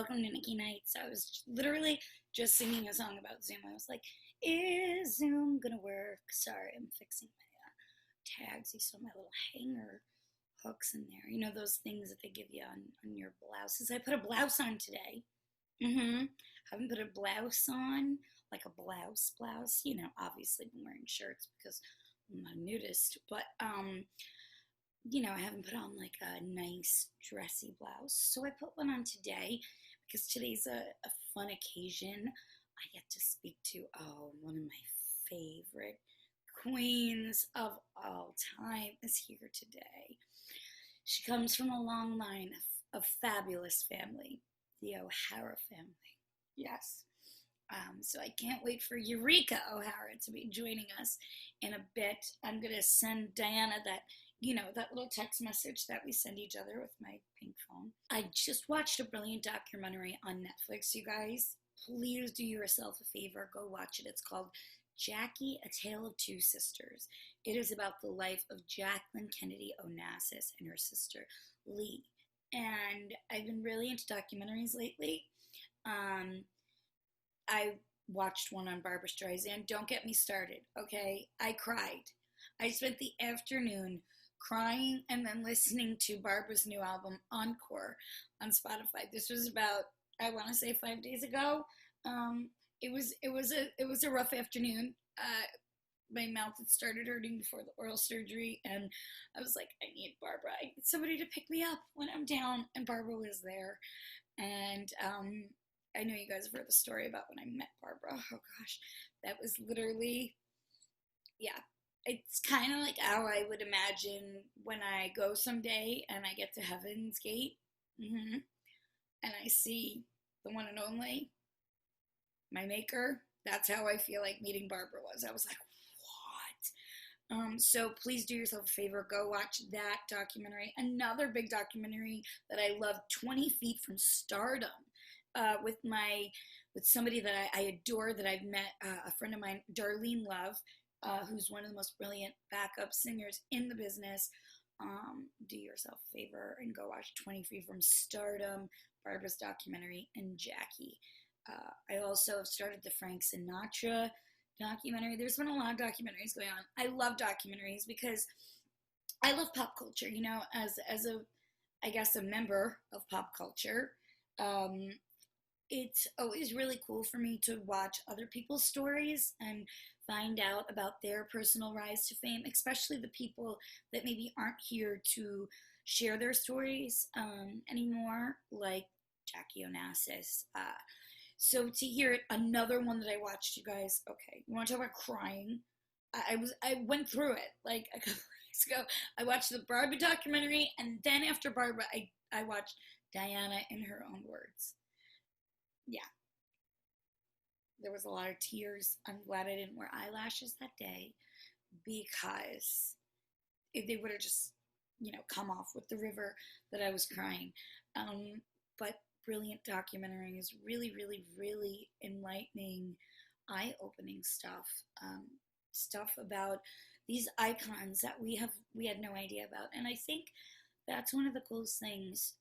welcome to Nikki Nights. I was literally just singing a song about Zoom. I was like, is Zoom gonna work? Sorry, I'm fixing my tags. You saw my little hanger hooks in there. You know those things that they give you on your blouses? I put a blouse on today. Haven't put a blouse on, like a blouse. You know, obviously been wearing shirts because I'm a nudist, but I haven't put on like a nice dressy blouse. So I put one on today because today's a fun occasion. I get to speak to, one of my favorite queens of all time is here today. She comes from a long line of fabulous family, the O'Hara family. Yes. So I can't wait for Eureka O'Hara to be joining us in a bit. I'm going to send Diana that little text message that we send each other with my pink phone. I just watched a brilliant documentary on Netflix, you guys. Please do yourself a favor. Go watch it. It's called Jackie, A Tale of Two Sisters. It is about the life of Jacqueline Kennedy Onassis and her sister, Lee. And I've been really into documentaries lately. I watched one on Barbra Streisand. Don't get me started, okay? I cried. I spent the afternoon crying and then listening to Barbara's new album, Encore, on Spotify. This was about, I want to say 5 days ago. It was a rough afternoon. My mouth had started hurting before the oral surgery, and I was like, I need Barbara. I need somebody to pick me up when I'm down, and Barbara was there. And I know you guys have heard the story about when I met Barbara. Oh gosh, that was literally, yeah. It's kind of like how I would imagine when I go someday and I get to Heaven's Gate, and I see the one and only, my maker. That's how I feel like meeting Barbara was. I was like, what? So please do yourself a favor. Go watch that documentary. Another big documentary that I love, 20 Feet from Stardom, with somebody that I adore, that I've met, a friend of mine, Darlene Love, who's one of the most brilliant backup singers in the business. Do yourself a favor and go watch 20 Feet from Stardom, Barbara's documentary, and Jackie. I also have started the Frank Sinatra documentary. There's been a lot of documentaries going on. I love documentaries because I love pop culture, as a member of pop culture. It's always really cool for me to watch other people's stories and find out about their personal rise to fame, especially the people that maybe aren't here to share their stories anymore, like Jackie Onassis. So to hear it, another one that I watched, you guys, okay, you want to talk about crying? I went through it like a couple weeks ago. I watched the Barbara documentary, and then after Barbara, I watched Diana in her own words. Yeah. There was a lot of tears. I'm glad I didn't wear eyelashes that day, because if they would have just, come off with the river that I was crying. But brilliant documentary is really, really, really enlightening, eye-opening stuff. Stuff about these icons that we had no idea about. And I think that's one of the coolest things,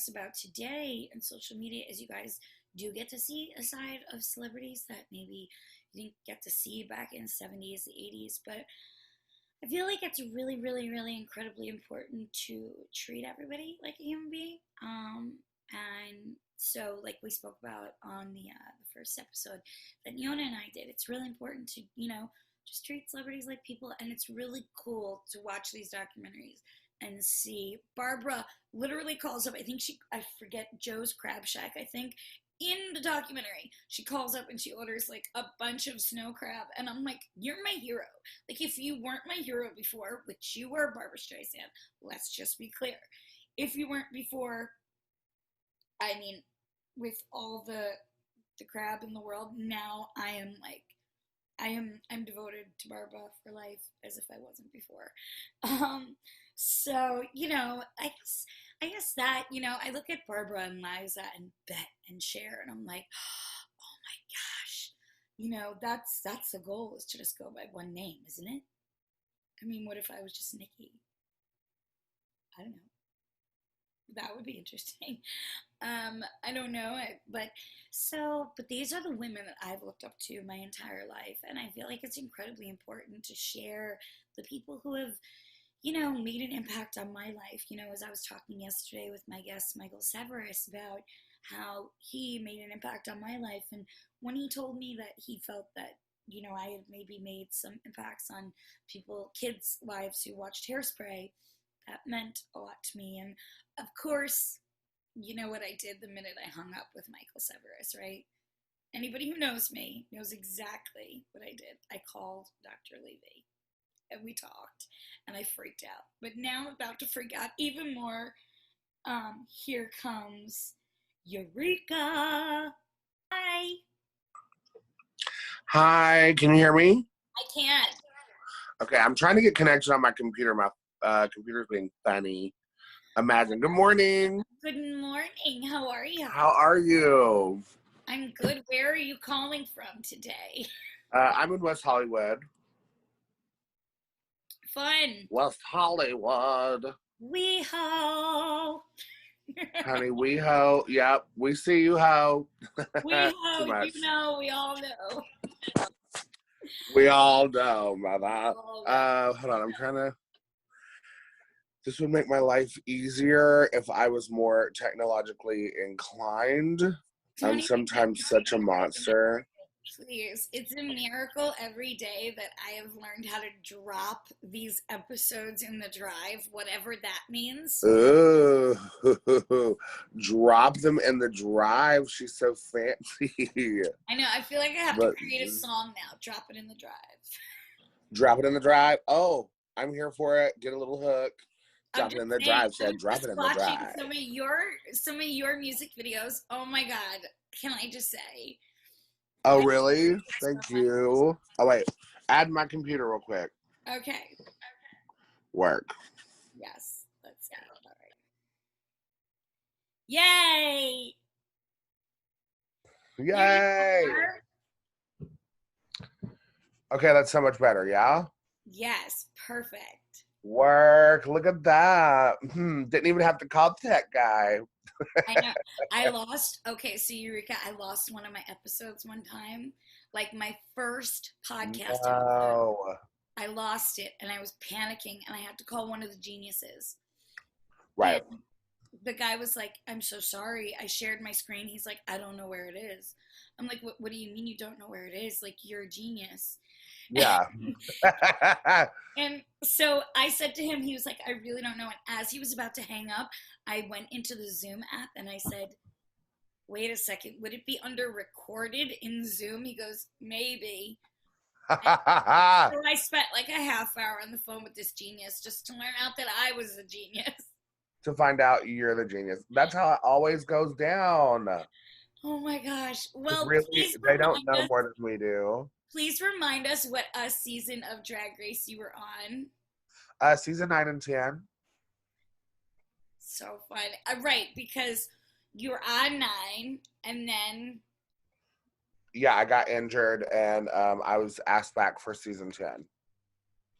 about today and social media, is you guys do get to see a side of celebrities that maybe you didn't get to see back in the 70s, the 80s. But I feel like it's really, really, really incredibly important to treat everybody like a human being. And so, like we spoke about on the first episode that Yona and I did, it's really important to, just treat celebrities like people. And it's really cool to watch these documentaries and see Barbara literally calls up, I forget, Joe's Crab Shack, I think, in the documentary. She calls up and she orders like a bunch of snow crab, and I'm like, you're my hero. Like, if you weren't my hero before, which you were, Barbra Streisand, let's just be clear. If you weren't before, I mean, with all the crab in the world, now I'm devoted to Barbara for life, as if I wasn't before. So, I guess that, I look at Barbara and Liza and Bet and Cher, and I'm like, oh my gosh, that's the goal, is to just go by one name, isn't it? I mean, what if I was just Nikki? I don't know. That would be interesting. I don't know, but these are the women that I've looked up to my entire life, and I feel like it's incredibly important to share the people who have, made an impact on my life. As I was talking yesterday with my guest Michael Severus about how he made an impact on my life, and when he told me that he felt that I had maybe made some impacts on kids' lives who watched Hairspray, that meant a lot to me. And of course, you know what I did the minute I hung up with Michael Severus, right? Anybody who knows me knows exactly what I did. I called Dr. Levy and we talked and I freaked out. But now I'm about to freak out even more. Here comes Eureka. Hi. Hi, can you hear me? I can't. Okay, I'm trying to get connection on my computer. My computer's being funny. Imagine. Good morning. Good morning. How are you? How are you? I'm good. Where are you calling from today? I'm in West Hollywood. Fun. West Hollywood. Wee-ho. Honey, we-ho. Yep, we see you, ho. We-ho, we all know. We all know, mother. Hold on, I'm trying to... This would make my life easier if I was more technologically inclined. I'm sometimes such a monster. Please, it's a miracle every day that I have learned how to drop these episodes in the drive, whatever that means. Ooh, drop them in the drive. She's so fancy. I know. I feel like I have to create a song now. Drop it in the drive. Drop it in the drive. Oh, I'm here for it. Get a little hook. Drop it in the drive. Said drop it in the drive. Some of your music videos. Oh my God! Can I just say? Oh really? Thank you. Oh wait, add my computer real quick. Okay. Work. Yes, let's get it. All right. Yay! Yay! Okay, that's so much better. Yeah. Yes, perfect. Work. Look at that. Didn't even have to call the tech guy. I know. I lost. Okay, so Eureka, I lost one of my episodes one time. Like my first podcast episode. I lost it and I was panicking and I had to call one of the geniuses. Right. And the guy was like, I'm so sorry. I shared my screen. He's like, I don't know where it is. I'm like, what do you mean you don't know where it is? Like, you're a genius. Yeah. And so I said to him, he was like, I really don't know. And as he was about to hang up, I went into the Zoom app and I said, wait a second, would it be under recorded in Zoom? He goes, maybe. So I spent like a half hour on the phone with this genius just to learn out that I was the genius. To find out you're the genius. That's how it always goes down. Oh my gosh. Well, really, they don't know more than we do. Please remind us what season of Drag Race you were on. Season 9 and 10. So fun. Right, because you were on 9 and then... Yeah, I got injured and I was asked back for season 10.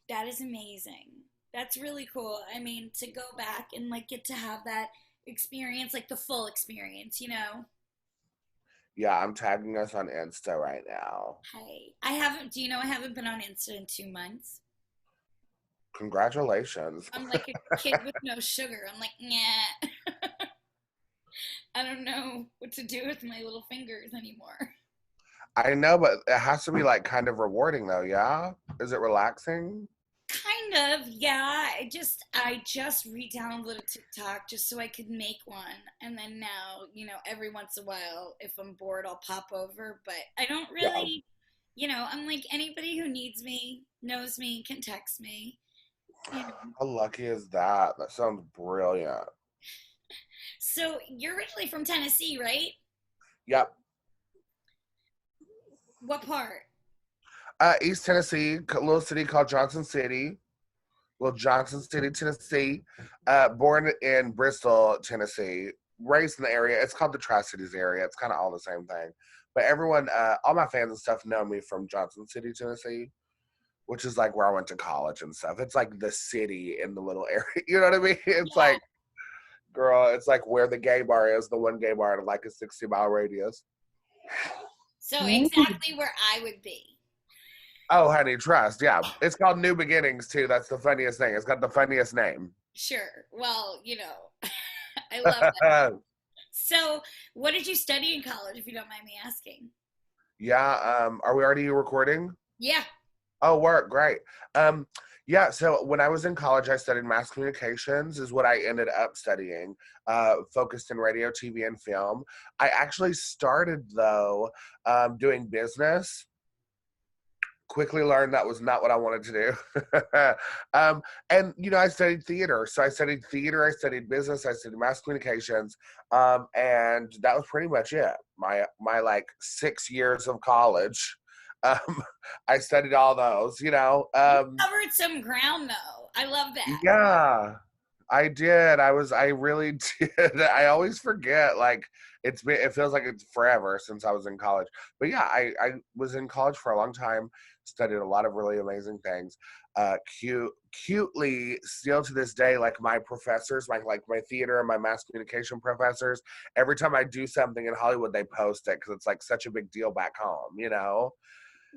That is amazing. That's really cool. I mean, to go back and like get to have that experience, like the full experience, you know? Yeah, I'm tagging us on Insta right now. Hey, I haven't been on Insta in 2 months. Congratulations. I'm like a kid with no sugar. I'm like, nah. I don't know what to do with my little fingers anymore. I know, but it has to be like kind of rewarding though, yeah? Is it relaxing? Kind of, yeah. I just re-downloaded TikTok just so I could make one. And then now, every once in a while, if I'm bored, I'll pop over. But I don't really, I'm like anybody who needs me, knows me, can text me. How lucky is that? That sounds brilliant. So you're originally from Tennessee, right? Yep. What part? East Tennessee, a little city called Johnson City. Johnson City, Tennessee. Born in Bristol, Tennessee. Raised in the area. It's called the Tri-Cities area. It's kind of all the same thing. But everyone, all my fans and stuff know me from Johnson City, Tennessee, which is like where I went to college and stuff. It's like the city in the little area. You know what I mean? It's like Girl, it's like where the gay bar is, the one gay bar in like a 60-mile radius. So exactly where I would be. Oh, honey, trust. Yeah. It's called New Beginnings, too. That's the funniest thing. It's got the funniest name. Sure. Well, I love that. So, what did you study in college, if you don't mind me asking? Yeah. Are we already recording? Yeah. Oh, work. Great. Um, yeah. So when I was in college, I studied mass communications, is what I ended up studying, focused in radio, TV, and film. I actually started, though, doing business. Quickly learned that was not what I wanted to do. And I studied theater. So I studied theater, I studied business, I studied mass communications, and that was pretty much it. My like 6 years of college. Um, I studied all those. You covered some ground, though. I love that. Yeah, I did. I really did. I always forget. Like it feels like it's forever since I was in college. But yeah, I was in college for a long time, studied a lot of really amazing things. Cutely, still to this day, like my professors, my theater and my mass communication professors, every time I do something in Hollywood, they post it because it's like such a big deal back home.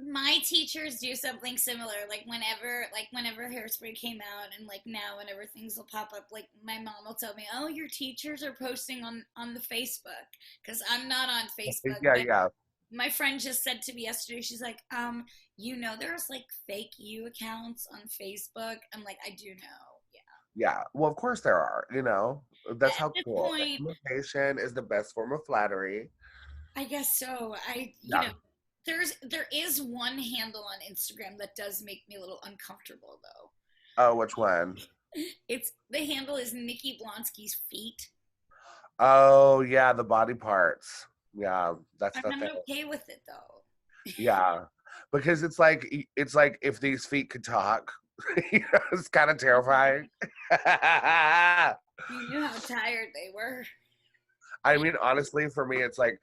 My teachers do something similar. Like whenever Hairspray came out, and like now, whenever things will pop up, like my mom will tell me, "Oh, your teachers are posting on the Facebook," because I'm not on Facebook. Yeah, But yeah. my friend just said to me yesterday, she's like, there's like fake you accounts on Facebook. I'm like, I do know. Yeah. Yeah. Well, of course there are. That's At how this cool. point, Imitation is the best form of flattery. I guess so. Yeah. There is one handle on Instagram that does make me a little uncomfortable though. Oh, which one? It's the handle is Nikki Blonsky's feet. Oh, yeah, the body parts. Yeah, that's I'm the thing. not okay with it though. Yeah, because it's like if these feet could talk. It's kind of terrifying. I You knew how tired they were. mean, honestly, for me, it's like,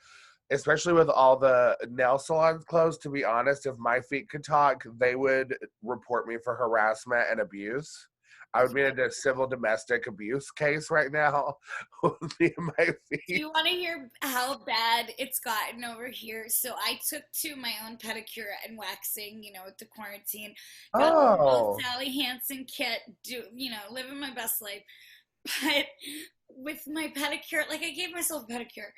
especially with all the nail salons closed, to be honest, if my feet could talk, they would report me for harassment and abuse. I would be in a civil domestic abuse case right now with me and my Do you feet. want to hear how bad it's gotten over here? So I took to my own pedicure and waxing, with the quarantine. Got a little Oh, Sally Hansen kit, living my best life. But with my pedicure, like I gave myself a pedicure,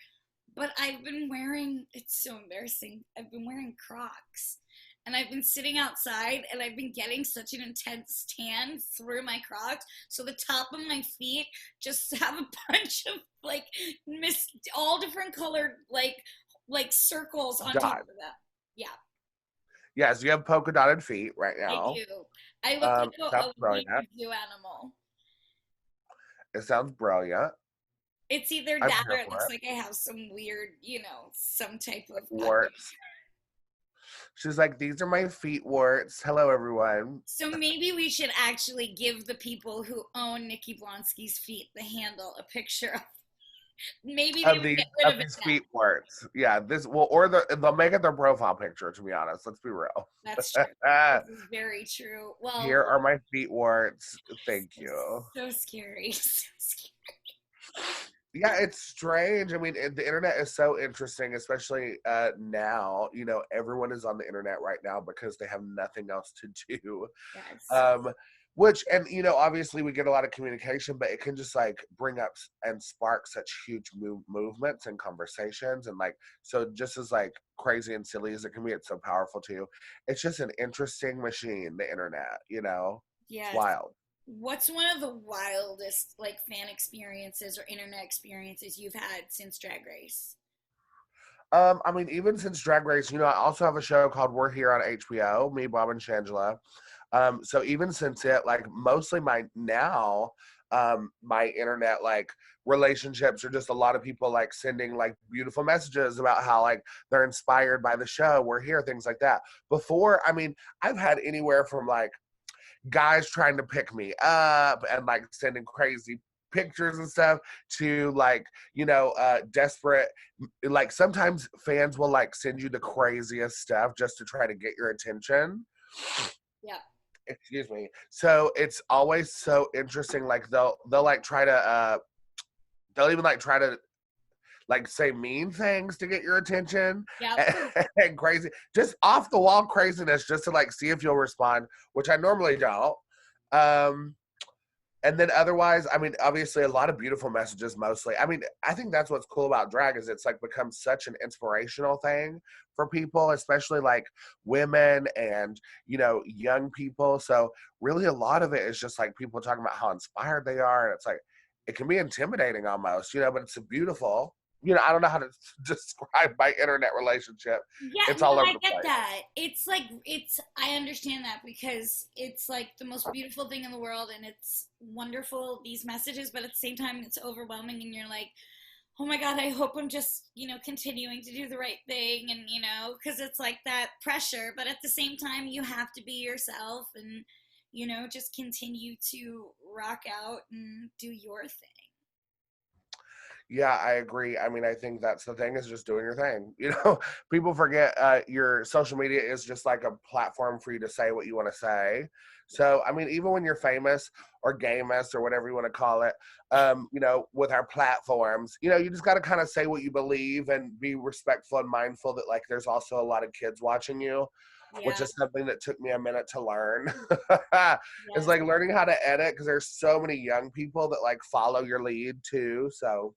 but it's so embarrassing. I've been wearing Crocs. And I've been sitting outside and I've been getting such an intense tan through my Crocs. So the top of my feet just have a bunch of like all different colored like circles on top God. of that. Yeah, Yes, you have polka dotted feet right I now. do. I look like Sounds a weird brilliant. zoo animal. It sounds brilliant. It's either I'm that or here it for looks it. like I have some weird, some type of Warts. She's like, these are my feet warts. Hello, everyone. So maybe we should actually give the people who own Nikki Blonsky's feet the handle a picture of. Maybe they Of would these get rid of of it these now. feet warts. Yeah, or they'll make it their profile picture, to be honest. Let's be real. That's true. This is very true. Well, Here are my feet warts. Thank you. so scary. So scary. Yeah, it's strange. I mean, the internet is so interesting, especially now. Everyone is on the internet right now because they have nothing else to do. Yes. Um, which, and obviously we get a lot of communication, but it can just like bring up and spark such huge movements and conversations, and like, so just as like crazy and silly as it can be, it's so powerful too. It's just an interesting machine, the internet. It's Yes. wild. What's one of the wildest like fan experiences or internet experiences you've had since Drag Race? I mean, even since Drag Race, I also have a show called We're Here on HBO, me, Bob, and Shangela. So even since it, like, mostly my internet, like, relationships are just a lot of people, like, sending, like, beautiful messages about how, like, they're inspired by the show, We're Here, things like that. Before, I mean, I've had anywhere from, like, guys trying to pick me up and, like, sending crazy pictures and stuff to, like, desperate, like, sometimes fans will, like, send you the craziest stuff just to try to get your attention. Yeah. Excuse me. So it's always so interesting. Like, they'll like try to they'll even like try to like say mean things to get your attention Yep. and crazy, just off the wall craziness, just to like see if you'll respond, which I normally don't. Um, and then otherwise, I mean, obviously a lot of beautiful messages mostly. I mean, I think that's what's cool about drag is it's like become such an inspirational thing for people, especially like women and, you know, young people. So really a lot of it is just like people talking about how inspired they are. And it's like, it can be intimidating almost, you know, but it's a beautiful, you know, I don't know how to describe my internet relationship. Yeah, It's no, all over I the get place. that. It's like I understand that because it's like the most beautiful thing in the world and it's wonderful these messages, but at the same time it's overwhelming and you're like, "Oh my God, I hope I'm just, continuing to do the right thing." And, because it's like that pressure, but at the same time you have to be yourself and, just continue to rock out and do your thing. Yeah, I agree. I mean, I think that's the thing is just doing your thing. You know, people forget your social media is just like a platform for you to say what you want to say. So, I mean, even when you're famous or gamous or whatever you want to call it, you know, with our platforms, you know, you just got to kind of say what you believe and be respectful and mindful that like there's also a lot of kids watching you, which Yeah, is something that took me a minute to learn. It's yes. like learning how to edit because there's so many young people that like follow your lead too. So,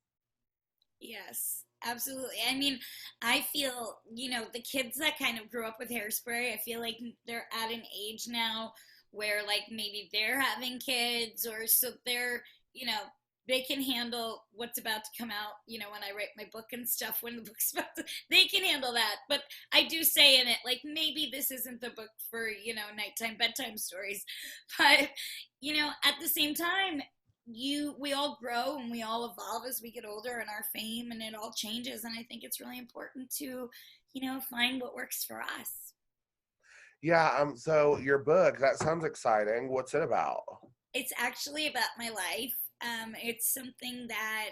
Yes, absolutely. I mean, I feel, the kids that kind of grew up with Hairspray, I feel like they're at an age now where like maybe they're having kids or so they're, you know, they can handle what's about to come out, when I write my book and stuff, when the book's about to, they can handle that. But I do say in it, like, maybe this isn't the book for, nighttime bedtime stories. But, at the same time, we all grow and we all evolve as we get older and our fame and it all changes, and I think it's really important to find what works for us. yeah, so your book, that sounds exciting. What's it about? It's actually about my life. It's something that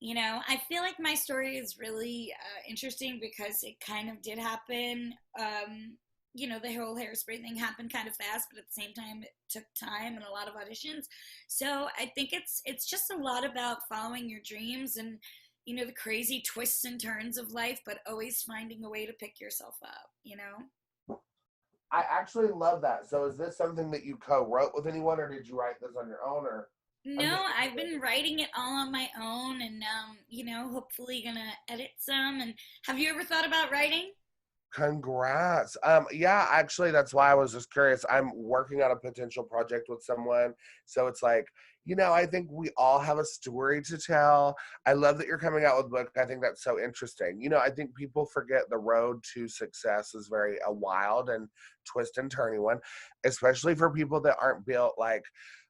I feel like my story is really interesting because it kind of did happen. The whole Hairspray thing happened kind of fast, but at the same time, it took time and a lot of auditions. So I think it's just a lot about following your dreams and the crazy twists and turns of life, but always finding a way to pick yourself up. I actually love that. So is this something that you co-wrote with anyone or did you write this on your own or I'm No, just I've been writing it all on my own and hopefully gonna edit some. And have you ever thought about writing? congrats. Yeah, actually that's why I was just curious. I'm working on a potential project with someone. So it's like, you know, I think we all have a story to tell. I love that you're coming out with a book. I think that's so interesting. You know, I think people forget the road to success is very a wild and twist and turny one, especially for people that aren't built like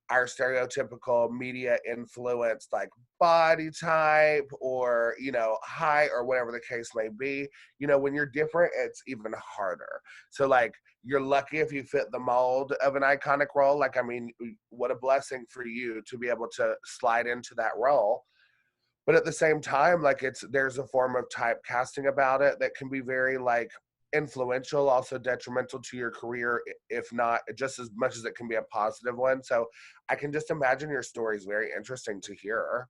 our stereotypical media influenced like body type or you know height or whatever the case may be. You know, when you're different it's even harder. So like you're lucky if you fit the mold of an iconic role. Like I mean, what a blessing for you to be able to slide into that role. But at the same time, like it's there's a form of typecasting about it that can be very like influential, also detrimental to your career, if not just as much as it can be a positive one. So I can just imagine your story is very interesting to hear.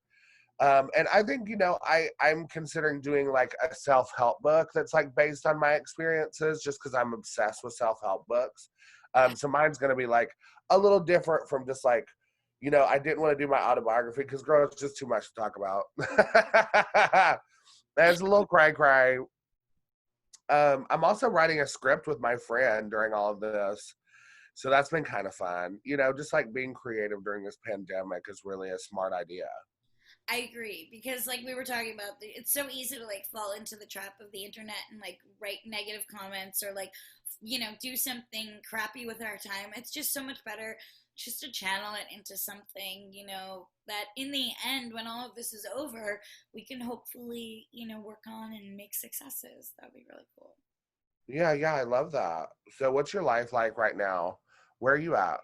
And I think, you know, I'm considering doing like a self-help book that's like based on my experiences just because I'm obsessed with self-help books. So mine's going to be like a little different from just like, you know, I didn't want to do my autobiography because girl, it's just too much to talk about. There's a little cry cry. I'm also writing a script with my friend during all of this. So that's been kind of fun. You know, just like being creative during this pandemic is really a smart idea. I agree because like we were talking about, it's so easy to like fall into the trap of the internet and like write negative comments or like do something crappy with our time. It's just so much better just to channel it into something that in the end, when all of this is over, we can hopefully work on and make successes. That'd be really cool. Yeah, yeah, I love that. So what's your life like right now? Where are you at?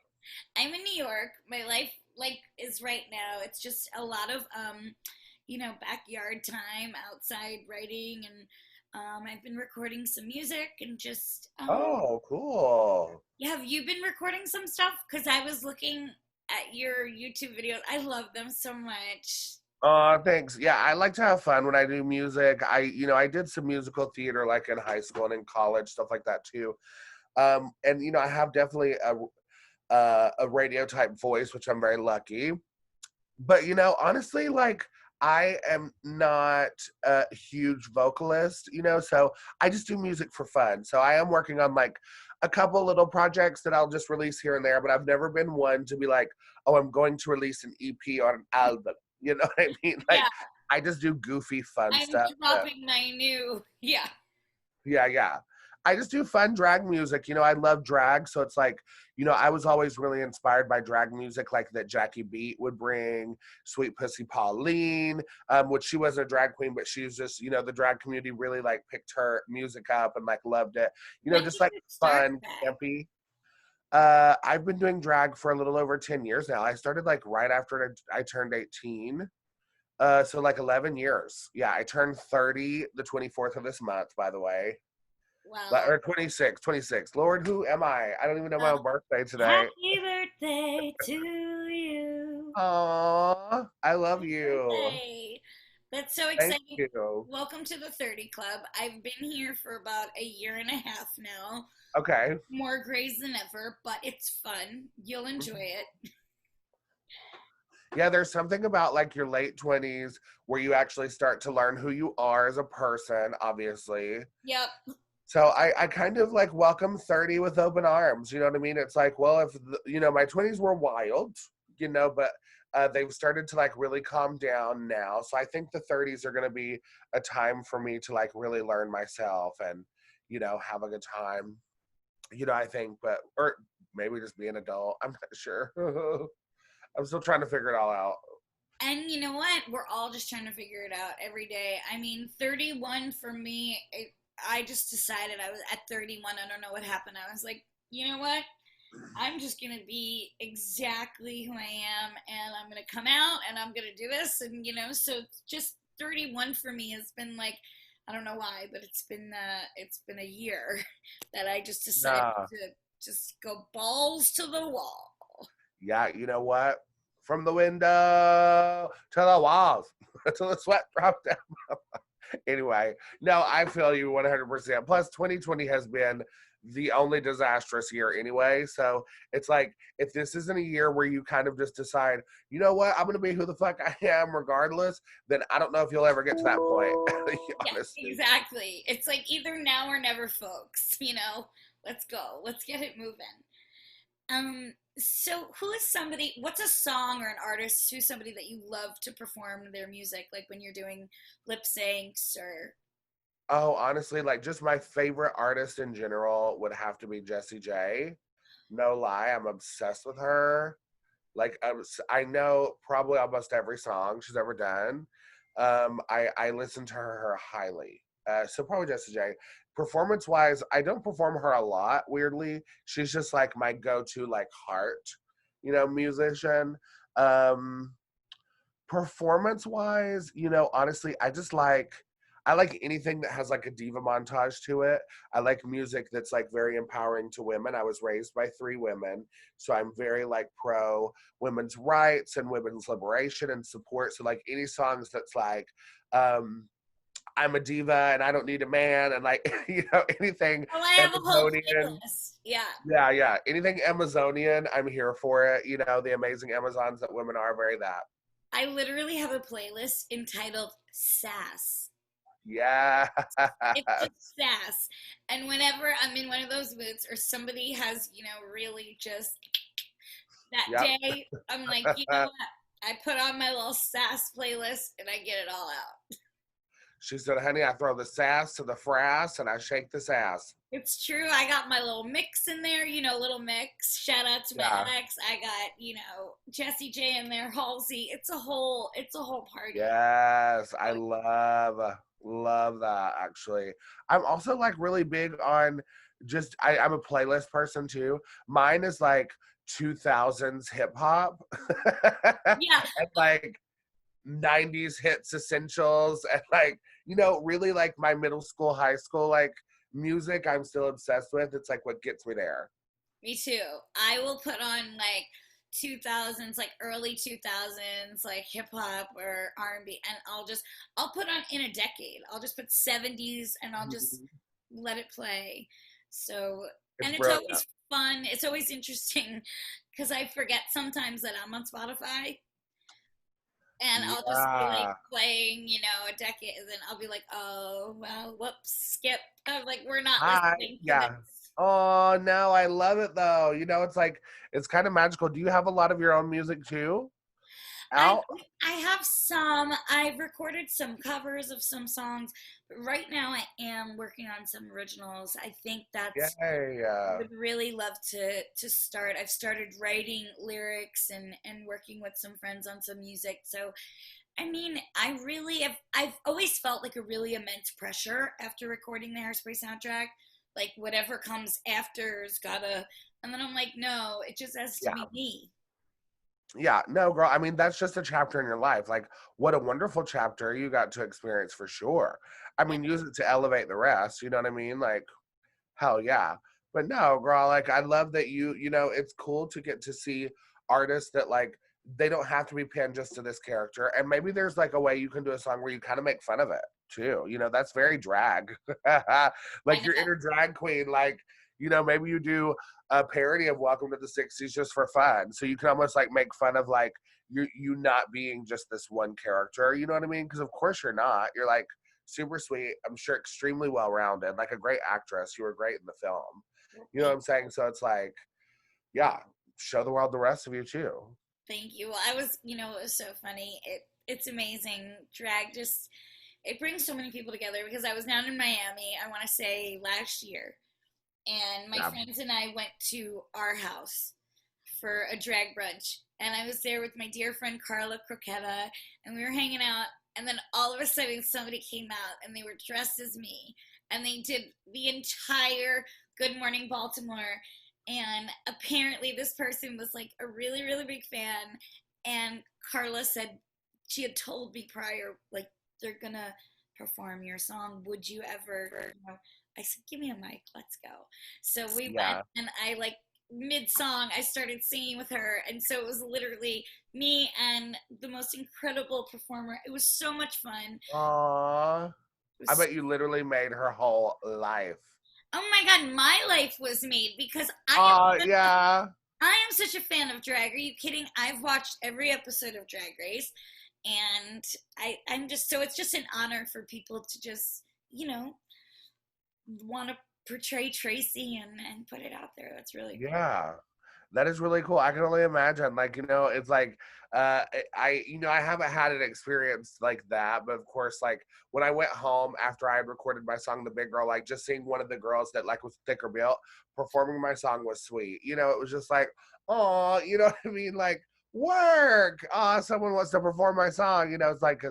I'm in New York. My life like is right now. It's just a lot of backyard time, outside writing, and I've been recording some music and just Oh, cool. yeah. Have you been recording some stuff? Because I was looking at your YouTube videos. I love them so much. Thanks. Yeah, I like to have fun when I do music. I did some musical theater like in high school and in college, stuff like that too. And I have definitely a radio type voice, which I'm very lucky. But honestly, like I am not a huge vocalist, so I just do music for fun. So I am working on like a couple little projects that I'll just release here and there, but I've never been one to be like, oh, I'm going to release an EP or an album. You know what I mean? Like Yeah, I just do goofy fun I'm stuff. dropping my new. Yeah. Yeah, yeah. I just do fun drag music. I love drag. So it's like, I was always really inspired by drag music, like that Jackie Beat would bring, Sweet Pussy Pauline, which she wasn't a drag queen, but she was just, the drag community really like picked her music up and like loved it. When Just did like you start fun, that? campy. I've been doing drag for a little over 10 years now. I started like right after I turned 18. So like 11 years. Yeah, I turned 30 the 24th of this month, by the way. Well, Or 26, 26. Lord, who am I? I don't even know my own well, birthday today. happy birthday to you. Aw, I love you. Birthday. That's so Thank exciting. you. Welcome to the 30 Club. I've been here for about a year and a half now. Okay. More grays than ever, but it's fun. You'll enjoy it. Yeah, there's something about like your late 20s where you actually start to learn who you are as a person, obviously. Yep. So I kind of like welcome 30 with open arms. You know what I mean? It's like, well, my 20s were wild, but they've started to like really calm down now. So I think the 30s are going to be a time for me to like really learn myself and, have a good time. I think, or maybe just be an adult. I'm not sure. I'm still trying to figure it all out. And you know what? We're all just trying to figure it out every day. I mean, 31 for me, I just decided I was at 31. I don't know what happened. I was like, you know what? I'm just going to be exactly who I am and I'm going to come out and I'm going to do this. And, so just 31 for me has been like, I don't know why, but it's been a year that I just decided Nah. to just go balls to the wall. Yeah, you know what? From the window to the walls to the sweat dropped down. Anyway, no, I feel you 100%. Plus, 2020 has been the only disastrous year anyway. So it's like, if this isn't a year where you kind of just decide, you know what, I'm going to be who the fuck I am regardless, then I don't know if you'll ever get to that point, Yeah, honestly. exactly. It's like either now or never, folks. Let's go. Let's get it moving. So who is somebody, what's a song or an artist who's somebody that you love to perform their music, like when you're doing lip syncs or Oh, honestly, like just my favorite artist in general would have to be Jessie J. No lie, I'm obsessed with her. Like I know probably almost every song she's ever done. I listen to her highly. So probably Jessie J. Performance wise, I don't perform her a lot. Weirdly, she's just like my go-to like heart, musician. Um, Performance wise, honestly, I like anything that has like a diva montage to it. I like music that's like very empowering to women. I was raised by three women, so I'm very like pro women's rights and women's liberation and support. So like any songs that's like I'm a diva and I don't need a man and like anything oh, I have a whole Amazonian. playlist. Yeah. Yeah, yeah. Anything Amazonian, I'm here for it. The amazing Amazons that women are, very that. I literally have a playlist entitled Sass. Yeah. It's just sass. And whenever I'm in one of those moods or somebody has, really just that Yep. day, I'm like, you know what? I put on my little sass playlist and I get it all out. She said, honey, I throw the sass to the frass and I shake this ass. It's true. I got my little mix in there, little mix. Shout out to my Yeah. ex. I got, Jessie J in there, Halsey. It's a whole party. Yes. I love that actually. I'm also like really big on I'm a playlist person too. Mine is like 2000s hip hop Yeah. and like 90s hits essentials and like really like my middle school, high school like music I'm still obsessed with. It's like what gets me there. Me too. I will put on like 2000s, like early 2000s, like hip hop or R&B, and I'll put on in a decade. I'll just put 70s and I'll just Mhm. let it play. So, It's and it's brilliant. always fun. It's always interesting because I forget sometimes that I'm on Spotify, and I'll just be like Yeah. playing, a decade, and then I'll be like, oh, well, whoops, skip. I'm like, we're not Hi. listening to this. Yeah. Oh no, I love it though. It's like it's kind of magical. Do you have a lot of your own music too? I Out? I have some. I've recorded some covers of some songs, but right now I am working on some originals. I think that's Yay. I would really love to start. I've started writing lyrics and working with some friends on some music. So I mean, I've always felt like a really immense pressure after recording the Hairspray soundtrack. Like whatever comes after's gotta, and then I'm like, no, it just has to Yeah. be me. Yeah, no, girl. I mean, that's just a chapter in your life. Like, what a wonderful chapter you got to experience for sure. I Yeah. mean, use it to elevate the rest. You know what I mean? Like, hell yeah. But no, girl, like, I love that it's cool to get to see artists that, like, they don't have to be pinned just to this character. And maybe there's, like, a way you can do a song where you kind of make fun of it, too. That's very drag. I Like, your know. inner drag queen, like, maybe you do a parody of Welcome to the 60s just for fun. So you can almost like make fun of like you not being just this one character. You know what I mean? Because of course you're not. You're like super sweet. I'm sure extremely well rounded, like a great actress. You were great in the film. Well, You know what I'm saying? So it's like, yeah, show the world the rest of you too. thank you. Well, it was so funny. It's amazing. Drag just it brings so many people together because I was down in Miami, I want to say last year, and my Yeah. friends and I went to our house for a drag brunch. And I was there with my dear friend Carla Croqueta, and we were hanging out. And then all of a sudden, somebody came out, and they were dressed as me, and they did the entire Good Morning Baltimore. And apparently, this person was like a really, really big fan. And Carla said she had told me prior, like, they're gonna perform your song. Would you ever, I said, give me a mic, let's go. So we went, Yeah. and I like mid song, I started singing with her, and so it was literally me and the most incredible performer. It was so much fun. Aww. It I was, bet you literally made her whole life. oh my god, my life was made because Oh, yeah. I am such a fan of drag. Are you kidding? I've watched every episode of Drag Race, and I'm just so it's just an honor for people to just want to portray Tracy and put it out there. That's really cool. Yeah. That is really cool. I can only imagine. Like, it's like I haven't had an experience like that, but of course, like when I went home after I had recorded my song, The Big Girl, like just seeing one of the girls that like was thicker built performing my song was sweet. It was just like, oh, you know what I mean? Like, work. Oh, someone wants to perform my song. It's like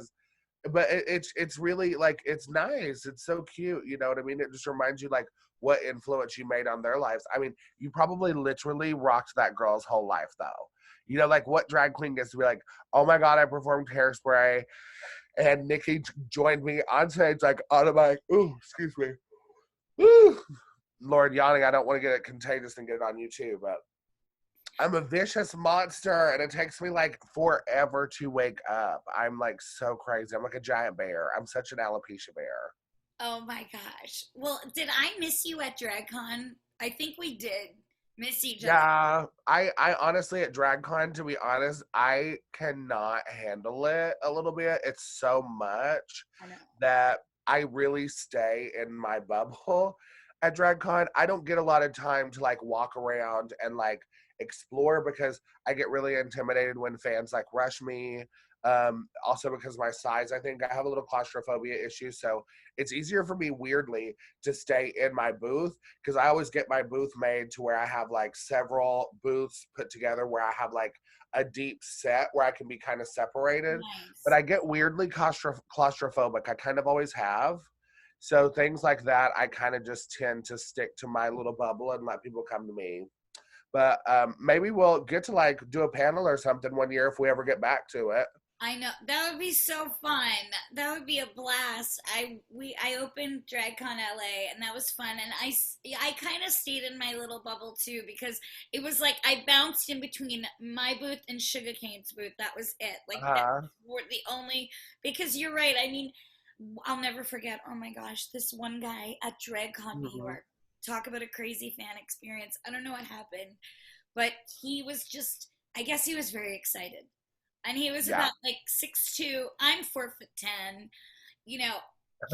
but it's really like it's nice. It's so cute. You know what I mean? It just reminds you like what influence you made on their lives. I mean, you probably literally rocked that girl's whole life though. Like what drag queen gets to be like, oh my god, I performed Hairspray, and Nikki joined me on stage like on my ooh, excuse me, ooh, Lord yawning. I don't want to get it contagious and get it on you too, but I'm a vicious monster, and it takes me like forever to wake up. I'm like so crazy. I'm like a giant bear. I'm such an alopecia bear. Oh my gosh. Well, did I miss you at DragCon? I think we did miss each other. Yeah, I honestly at DragCon, to be honest, I cannot handle it a little bit. It's so much I know. that I really stay in my bubble at DragCon. I don't get a lot of time to like walk around and like explore because I get really intimidated when fans like rush me. Also because my size, I think I have a little claustrophobia issue, so it's easier for me weirdly to stay in my booth because I always get my booth made to where I have like several booths put together where I have like a deep set where I can be kind of separated. But Nice. I get weirdly claustrophobic. I kind of always have. So things like that, I kind of just tend to stick to my little bubble and let people come to me. But maybe we'll get to like do a panel or something one year if we ever get back to it. I know that would be so fun. That would be a blast. I opened DragCon LA and that was fun. And I kind of stayed in my little bubble too because it was like I bounced in between my booth and Sugarcane's booth. That was it. Like that Uh-huh. were the only because you're right. I mean, I'll never forget. Oh my gosh, this one guy at DragCon New Mhm. York. Talk about a crazy fan experience. I don't know what happened, but he was just. I guess he was very excited and he was Yeah. about like 6'2". I'm 4'10". You know,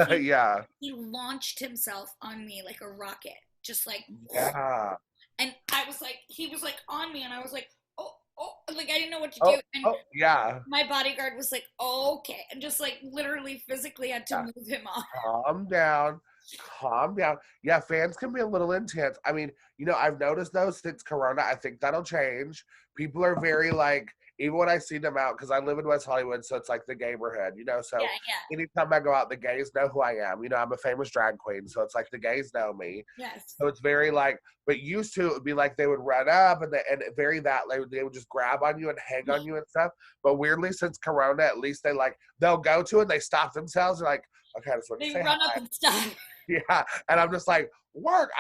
he Yeah. he launched himself on me like a rocket, just like, Yeah. and I was like, he was like on me, and I was like, oh, oh, like I didn't know what to Oh, do, and oh, yeah. my bodyguard was like, oh, okay, and just like literally physically had to Yeah. move him off. Calm down. Calm down. Yeah, fans can be a little intense. I mean, I've noticed though since Corona, I think that'll change. People are very like, even when I see them out, because I live in West Hollywood, so it's like the neighborhood, Yeah, so yeah, anytime I go out, the gays know who I am. I'm a famous drag queen, so it's like the gays know me. yes. So it's very like, but used to it would be like they would run up and very that they would just grab on you and hang on you and stuff. But weirdly, since Corona, at least they'll go to and they stop themselves. They're like, okay, I just want to They say run up hi. and stop. Yeah, and I'm just like, work.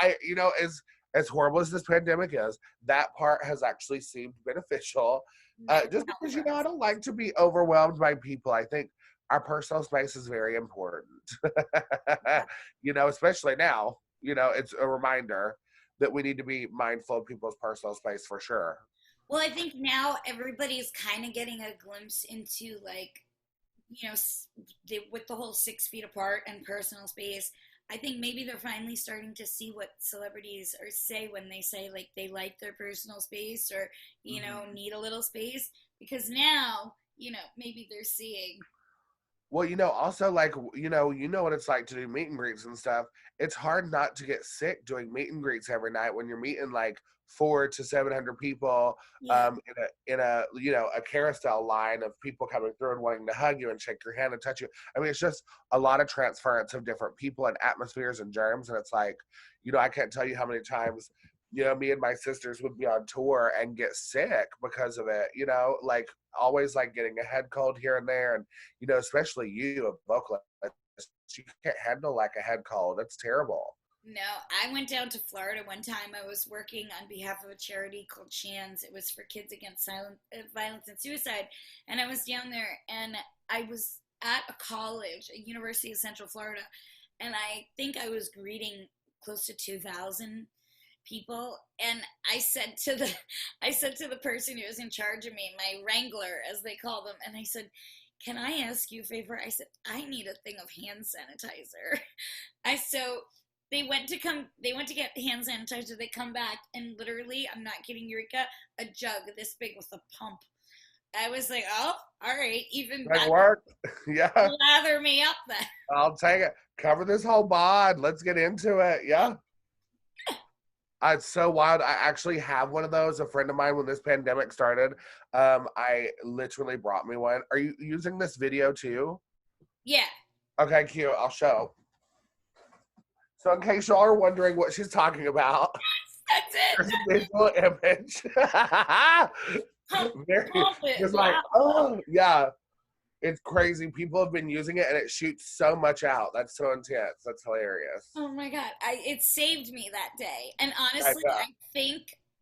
As horrible as this pandemic is, that part has actually seemed beneficial. Mental Just health because for I us. don't like to be overwhelmed by people. I think our personal space is very important. Yeah. Especially now. It's a reminder that we need to be mindful of people's personal space for sure. Well, I think now everybody's kind of getting a glimpse into like with the whole 6 feet apart and personal space. I think maybe they're finally starting to see what celebrities or say when they say like they like their personal space or Mhm. need a little space because now maybe they're seeing. Well, also like you know what it's like to do meet and greets and stuff. It's hard not to get sick doing meet and greets every night when you're meeting like 400 to 700 people Yeah. in a carousel line of people coming through and wanting to hug you and shake your hand and touch you. I mean, it's just a lot of transference of different people and atmospheres and germs, and it's like, I can't tell you how many times me and my sisters would be on tour and get sick because of it. Like always like getting a head cold here and there, and especially you, a vocalist, you can't handle like a head cold. It's terrible. No, I went down to Florida one time. I was working on behalf of a charity called Shands. It was for kids against violence and suicide. And I was down there and I was at a college, a University of Central Florida. And I think I was greeting close to 2,000 people. And I said to the person who was in charge of me, my wrangler, as they call them, and I said, can I ask you a favor? I said, I need a thing of hand sanitizer. So they went to get hand sanitizer. They come back and literally, I'm not kidding, Eureka, a jug this big with a pump. I was like, oh, all right, even Like better. work. Yeah, Lather me up then. I'll take it. Cover this whole bod. Let's get into it. Yeah. It's so wild. I actually have one of those. A friend of mine, when this pandemic started, I literally brought me one. Are you using this video too? Yeah, Okay, cute. I'll show. So, in case y'all are wondering what she's talking about, that's there's it. a visual image. Pump, Very, pump it. just like, Wow. oh, yeah. It's crazy. People have been using it and it shoots so much out. That's so intense. That's hilarious. Oh my God. It saved me that day. And I honestly, bet.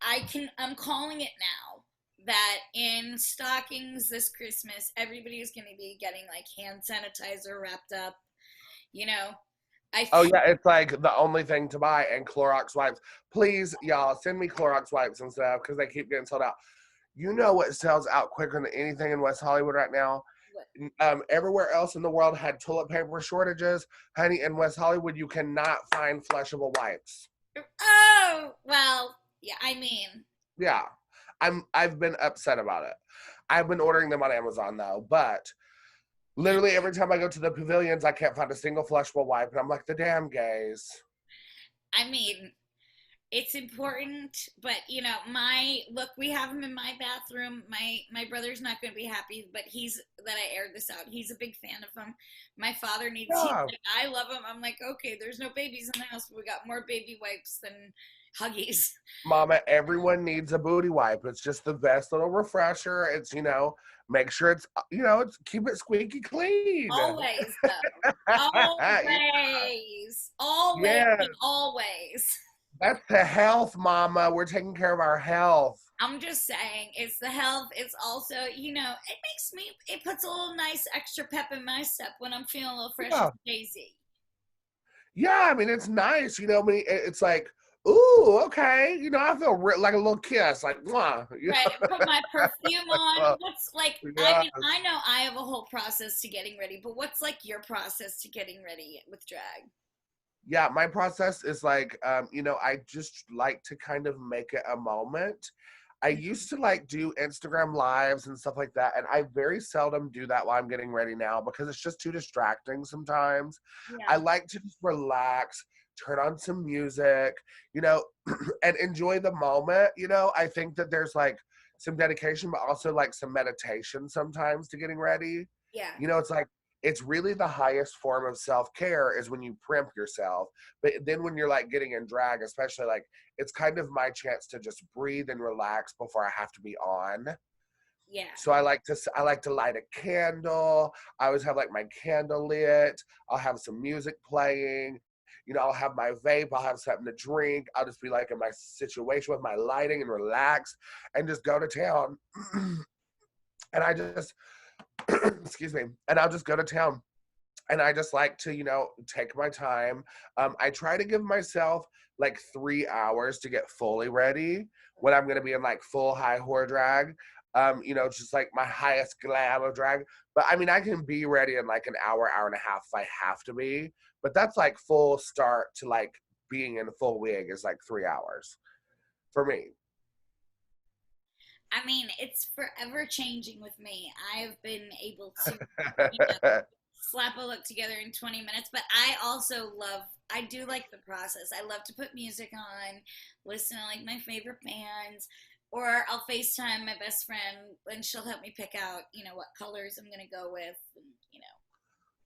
I think I'm calling it now that in stockings this Christmas, everybody is going to be getting like hand sanitizer wrapped up. You know, I Oh yeah, it's like the only thing to buy, and Clorox wipes. Please, y'all, send me Clorox wipes and stuff because they keep getting sold out. You know what sells out quicker than anything in West Hollywood right now? Everywhere else in the world had toilet paper shortages. Honey, in West Hollywood, you cannot find flushable wipes. oh, well, yeah, I mean, Yeah, I've been upset about it. I've been ordering them on Amazon though, but literally every time I go to the pavilions, I can't find a single flushable wipe, and I'm like, the damn gays. I mean, it's important, but my look, we have him in my bathroom. My brother's not going to be happy, but he's that I aired this out. He's a big fan of him. My father needs. He's Yeah. like, I love him. I'm like, okay, there's no babies in the house, but we got more baby wipes than Huggies. Mama, everyone needs a booty wipe. It's just the best little refresher. It's, Make sure it's, it's keep it squeaky clean. Always, though. Always. Always Yeah, and always. that's the health, mama. We're taking care of our health. I'm just saying, it's the health. It's also, it puts a little nice extra pep in my step when I'm feeling a little fresh Yeah. as Daisy. Yeah, I mean, it's nice. It's like, ooh, okay. I feel like a little kiss, like, mwah. Right, put my perfume on. What's like, I Yeah. mean, I know I have a whole process to getting ready, but what's like your process to getting ready with drag? Yeah, my process is like, I just like to kind of make it a moment. I used to like do Instagram lives and stuff like that, and I very seldom do that while I'm getting ready now because it's just too distracting sometimes. I Yeah. like to just relax, turn on some music, and enjoy the moment. I think that there's like some dedication, but also like some meditation sometimes to getting ready. Yeah. It's like it's really the highest form of self-care is when you primp yourself. But then when you're like getting in drag, especially, like it's kind of my chance to just breathe and relax before I have to be on. Yeah. So I like to light a candle. I always have like my candle lit. I'll have some music playing. I'll have my vape. I'll have something to drink. I'll just be like in my situation with my lighting and relax and just go to town. And I just excuse me, and I'll just go to town. And I just like to, take my time. I try to give myself like 3 hours to get fully ready when I'm going to be in like full high whore drag. Just like my highest glam of drag. But I mean, I can be ready in like an hour, hour and a half if I have to be. But that's like full start to like being in full wig is like 3 hours for me. I mean, it's forever changing with me. I have been able to slap a look together in 20 minutes, but I do like the process. I love to put music on, listen to like my favorite bands, or I'll FaceTime my best friend and she'll help me pick out, what colors I'm going to go with, and.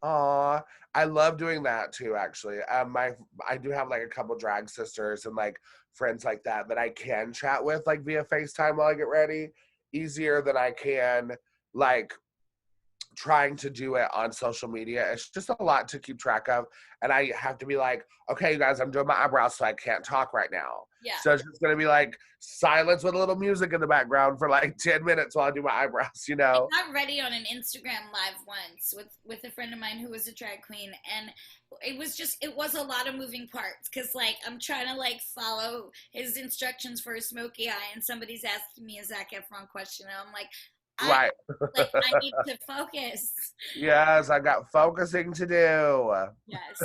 Aw, I love doing that too, actually. I do have like a couple drag sisters and like friends like that I can chat with like via FaceTime while I get ready. Easier than I can like trying to do it on social media. It's just a lot to keep track of. And I have to be like, okay, you guys, I'm doing my eyebrows, so I can't talk right now. Yeah. So it's just gonna be like silence with a little music in the background for like 10 minutes while I do my eyebrows, I got ready on an Instagram live once with a friend of mine who was a drag queen, and it was a lot of moving parts because like I'm trying to like follow his instructions for a smoky eye, and somebody's asking me a Zac Efron question, and I'm like, Right. I need to focus. Yes, I got focusing to do. Yes.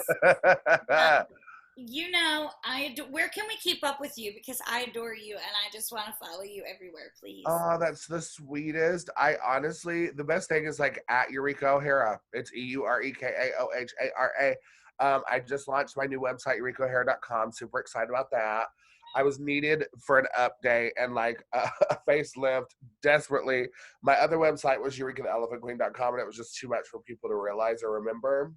Where can we keep up with you? Because I adore you and I just want to follow you everywhere, please. Oh, that's the sweetest. I honestly, the best thing is like at Eureka O'Hara. It's EUREKAOHARA. I just launched my new website, EurekaO'Hara.com. Super excited about that. I was needed for an update and like a facelift desperately. My other website was EurekaTheElephantQueen.com, and it was just too much for people to realize or remember.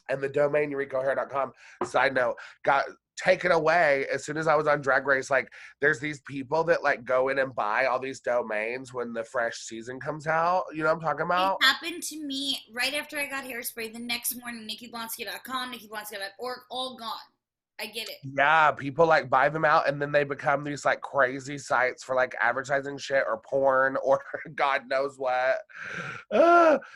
And the domain EurekaO'Hara.com, side note, got taken away as soon as I was on Drag Race. Like, there's these people that like go in and buy all these domains when the fresh season comes out. You know what I'm talking about? It happened to me right after I got hairspray. The next morning, Nikkiblonsky.com, Nikkiblonsky.org, all gone. I get it. Yeah, people like buy them out and then they become these like crazy sites for like advertising shit or porn or God knows what.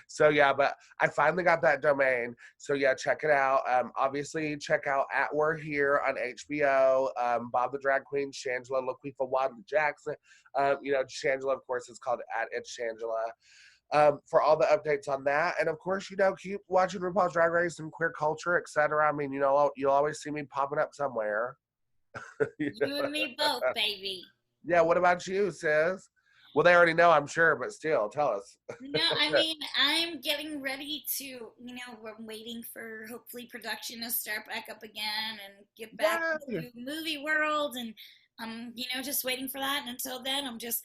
So yeah, but I finally got that domain. So yeah, check it out. Obviously check out At We're Here on HBO. Bob the Drag Queen, Shangela Laquifa Wadley Jackson. Shangela, of course, is called At It's Shangela. For all the updates on that. And of course, keep watching Ru Pauls Drag Race and queer culture, etc. I mean, you'll always see me popping up somewhere. You and me both, baby. Yeah, what about you, sis? Well, they already know, I'm sure, but still, tell us. No, I mean, I'm getting ready to, we're waiting for hopefully production to start back up again and get back into movie world. And I'm, just waiting for that. And until then, I'm just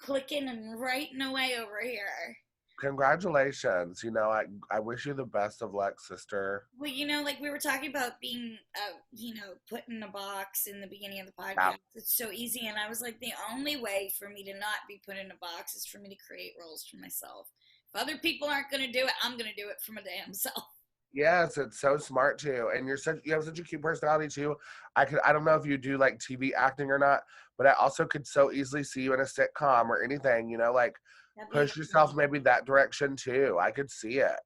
clicking and writing away over here. Congratulations. You know, I wish you the best of luck, sister. Well, like we were talking about being, put in a box in the beginning of the Yeah. podcast. It's so easy. And I was like, the only way for me to not be put in a box is for me to create roles for myself. If other people aren't going to do it, I'm going to do it for my damn self. Yes, it's so smart too. And you have such a cute personality too. I don't know if you do like TV acting or not, but I also could so easily see you in a sitcom or anything, like That'd be push yourself amazing. maybe that direction too. I could see it.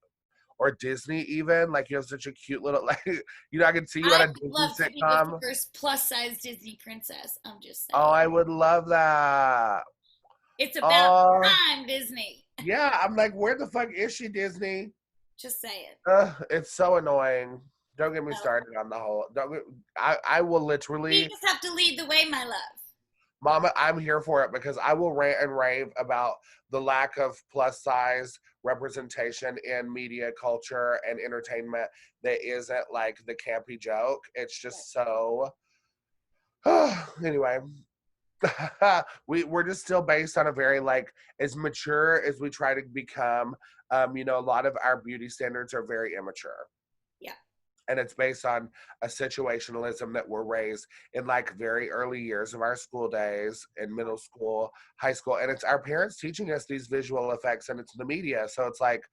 Or Disney even. Like you have such a cute little like I could see you on I a would Disney love to be the sitcom. first plus size Disney princess. I'm just Oh, saying. I would love that. It's about Oh, time, Disney. yeah. I'm like, where the fuck is she, Disney? Just saying. It's so annoying. Don't get me So, started on the whole. I will we literally, just have to lead the way, my love. Mama. I'm here for it because I will rant and rave about the lack of plus size representation in media culture and entertainment that isn't like the campy joke. It's just so. Anyway, we're just still based on a very like as mature as we try to become. A lot of our beauty standards are very immature. Yeah. And it's based on a situationalism that we're raised in like very early years of our school days in middle school, high school, and it's our parents teaching us these visual effects, and it's the media. So it's like,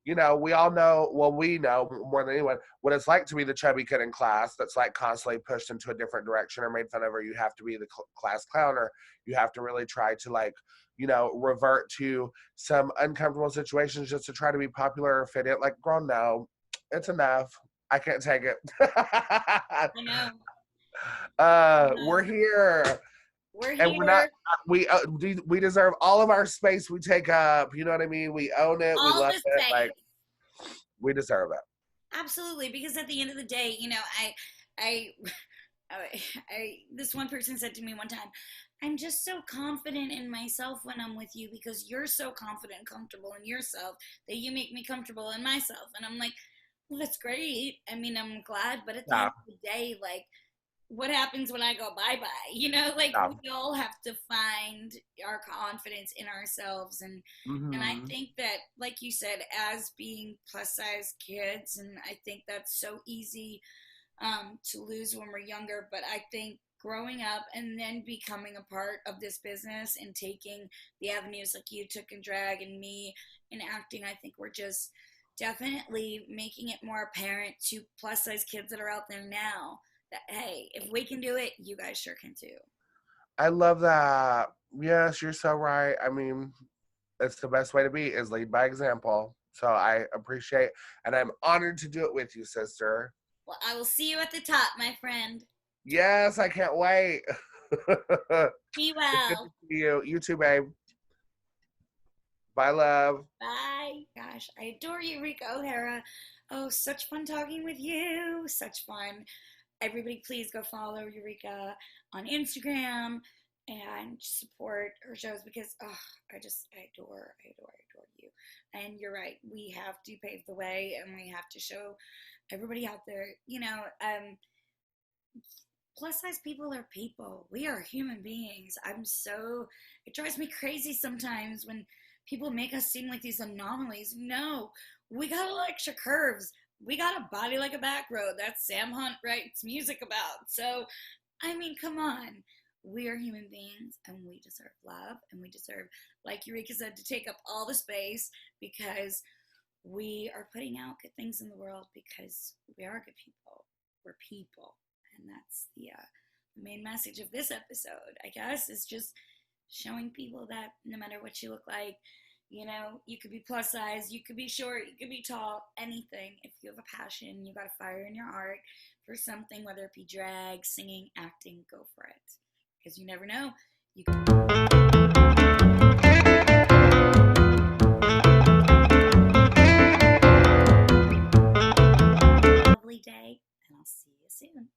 we all know, well, we know more than anyone what it's like to be the chubby kid in class that's like constantly pushed into a different direction or made fun of, or you have to be the class clown, or you have to really try to like, revert to some uncomfortable situations just to try to be popular or fit in. Like, girl, no, it's enough. I can't take it. I know. We're here. We're And we're not. here. We deserve all of our space we take up. You know what I mean? We own it. We All love the it. same. Like we deserve it. Absolutely, because at the end of the day, I, this one person said to me one time, I'm just so confident in myself when I'm with you because you're so confident and comfortable in yourself that you make me comfortable in myself. And I'm like, well, that's great. I mean, I'm glad, but at the Yeah. end of the day, like, what happens when I go bye-bye? Like Yeah. we all have to find our confidence in ourselves. And I Mm-hmm. think that, like you said, as being plus size kids, and I think that's so easy to lose when we're younger, but I think growing up and then becoming a part of this business and taking the avenues like you took in drag and me in acting, I think we're just definitely making it more apparent to plus size kids that are out there now that, hey, if we can do it, you guys sure can too. I love that. Yes, you're so right. I mean, it's the best way to be is lead by example. So I appreciate, and I'm honored to do it with you, sister. Well, I will see you at the top, my friend. Yes, I can't wait. Be It's good to well. see you. You too, babe. Bye, love. Bye. Gosh, I adore you, Eureka O'Hara. Oh, such fun talking with you. Such fun. Everybody, please go follow Eureka on Instagram and support her shows because I adore you. And you're right, we have to pave the way and we have to show everybody out there, plus size people are people. We are human beings. It drives me crazy sometimes when people make us seem like these anomalies. No, we got extra curves. We got a body like a back road. That's Sam Hunt writes music about. So, I mean, come on. We are human beings and we deserve love and we deserve, like Eureka said, to take up all the space because we are putting out good things in the world because we are good people. We're people. And that's the main message of this episode, I guess, is just showing people that no matter what you look like, you could be plus size, you could be short, you could be tall, anything. If you have a passion, you got a fire in your heart for something, whether it be drag, singing, acting, go for it. Because you never know. You lovely day, and I'll see you soon.